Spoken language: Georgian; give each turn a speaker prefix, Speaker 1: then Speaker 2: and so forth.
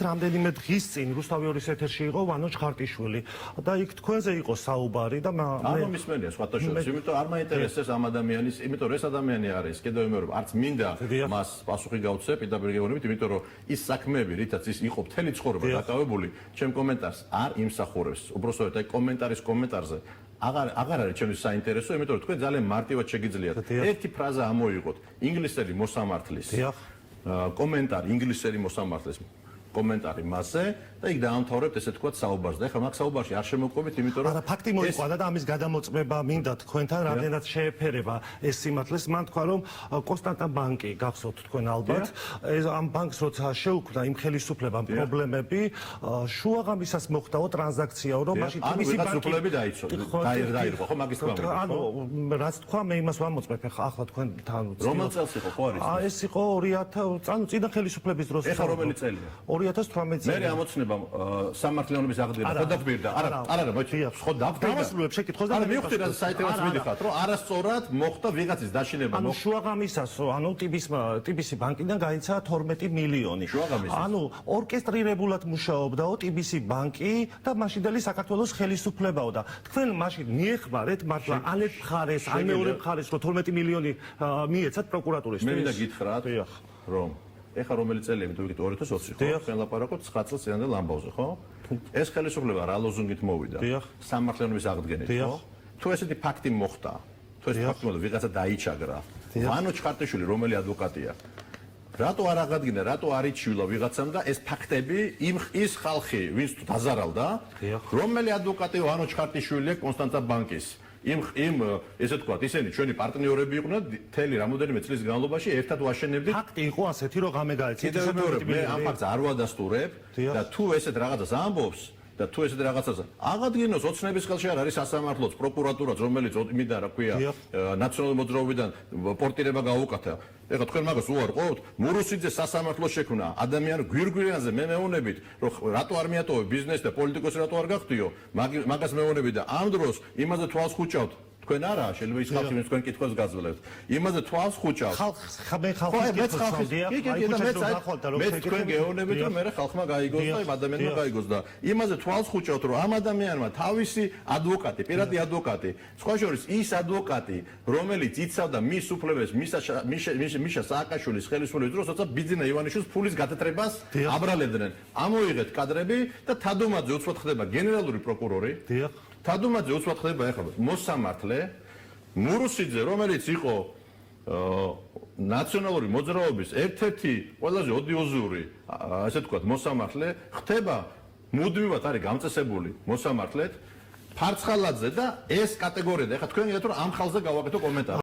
Speaker 1: რამდენიმე დღის წინ რუსთავიორის ეთერში იყო ვანო ჩხარტიშვილი და იქ თქვენზე იყო საუბარი და
Speaker 2: არ მომისმენია სხვათა შორის, იმიტომ არ მაინტერესებს ამ ადამიანის, იმიტომ რომ ეს ადამიანი არის, კიდევ ვიმეორებ, არც მინდა მას პასუხი გავცე პირდაპირ გეუბნებით, იმიტომ რომ ის საქმეები, რითაც ის იყო მთელი ცხოვრება დაკავებული, ჩემ კომენტარს არ იმსახურებს. უბრალოდ აი კომენტარზე აღარ არის ჩემთვის საინტერესო, იმიტომ რომ თქვენ ძალიან მარტივად შეგიძლიათ ერთი ფრაზა ამოიღოთ ინგლისელი მოსამართლის კომენტარი ინგლისელი მოსამართლის კომენტარი მასზე და იქ დაამთავრებთ ესე თქვა საუბარს და ეხლა მაგ საუბარში არ შემოყვებით, იმიტომ რომ
Speaker 1: არა ფაქტი მოიყვანა და ამის გადამოწმება მინდა თქვენთან რამდენად შეეფერება ეს სიმართლეს. მან თქვა რომ კონსტანტა ბანკი გახსოვთ თქვენ ალბათ ეს ამ ბანკს როცა შეუქმნა იმ ხელისუფლებამ პრობლემები შუაღამისას მოხდაო ტრანზაქციაო რომ მაშინ
Speaker 2: ტიბისი ბანკი დაირღვა ხო მაგის თქვა
Speaker 1: ანუ რაც თქვა მე იმას ვამოწმებ ახლა თქვენთან
Speaker 2: რომელ წელს იყო ხო არის
Speaker 1: ეს იყო 2000 წამი წინა ხელისუფლების დროს
Speaker 2: ეხლა რომელი წელია
Speaker 1: 2018 წელი
Speaker 2: მე ამოცნება სამართლიანობის აღდგენა ხო დაგბირდა არა მოიცა ხო დაგბირდა
Speaker 1: დავასრულებ შეკითხვას და
Speaker 2: არა მივხვდი რა საიტებაც მიდიხართ რომ არასწორად მოხდა ვიღაცის დაშინება
Speaker 1: ანუ შუაღამისას ანუ ტიბისი ბანკიდან გაიცა 12 მილიონი ანუ ორკესტრირებულად მუშაობდაო ტიბისი ბანკი და მაშინდელი საქართველოს ხელისუფლებაო და თქვენ მაშინ მიეხმარეთ მართლა ან ერთ მხარეს ან მეორე მხარეს რომ 12 მილიონი მიეცათ პროკურატურისთვის
Speaker 2: მე მინდა გითხრათ რომ ეხლა რომელი წელია თუ ვიგეთ 2020 ხო ჩვენ ლაპარაკობთ 9 წელს წინანდელ ამბავზე ხო ეს ხელისუფლება რა ლოზუნგით მოვიდა სამართლიანობის აღდგენით ხო თუ ესეთი ფაქტი მოხდა თუ ეს ფაქტი მოხდა ვიღაცა დაიჩაგრა ვანო ჩხარტიშვილი რომელი ადვოკატია რატო არ აღადგინა რატო არ იჩივლა ვიღაცამ და ეს ფაქტები ის ხალხი ვინც დაზარალდა რომელი ადვოკატია ვანო ჩხარტიშვილია კონსტანტა ბანკის იმ ესე თქვა ისინი ჩვენი პარტნიორები იყვნენ თელი რამოდენიმე წლის განმავლობაში ერთად ვაშენებდით
Speaker 1: ფაქტი იყო ასეთი რომ ღამე გაეცეთ
Speaker 2: კიდევ მე ამ ფაქტს არ ვადასტურებ და თუ ესეთ რაღაცას ამბობს და თუ ესეთ რაღაცას აღადგინოს ოცნების ხელში არ არის სასამართლოც პროკურატურაც რომელიც მინდა რა ქვია ნაციონალური მოძრაობიდან პორტირება გაუკეთა ეხლა თქვენ მაგას უარყოფთ მურუსიძე სასამართლო შექმნა ადამიან გვირგვირიანზე მე მეუბნებით რომ რატო არ მიატოვე ბიზნესი და პოლიტიკოსი რატო არ გახდიო მაგას მეუბნებით და ამ დროს იმაზე თვალს ხუჭავთ თქვენ არა შეიძლება ის ხალხი ვინც თქვენ კითხვას გაძლევთ იმაზე თვალს ხუჭავთ მე თქვენ გეუბნებით რომ მე ხალხმა გაიგოს და ადამიანმა გაიგოს და იმაზე თვალს ხუჭავთ რომ ამ ადამიანმა თავისი ადვოკატი პირადი ადვოკატი სხვა შორის ის ადვოკატი რომელიც იცავდა მის უფლებებს მიშა სააკაშვილის ხელისუფლების დროს როცა ბიძინა ივანიშვილის ფულის გათეთრებას აბრალებდნენ ამოიღეთ კადრები და თადუმაძე უცბად ხდება გენერალური პროკურორი თადუმაძე უცბად ხდება ეხლა მოსამართლე მურუსიძე რომელიც იყო ნაციონალური მოძრაობის ერთ-ერთი ყველაზე ოდიოზური ასე თქვა მოსამართლე ხდება მუდმივად არის გამწესებული მოსამართლედ ფარცხალაძე და ეს კატეგორია და ეხლა თქვენ გეტყვით რომ ამ ხალხზე გავაკეთო კომენტარი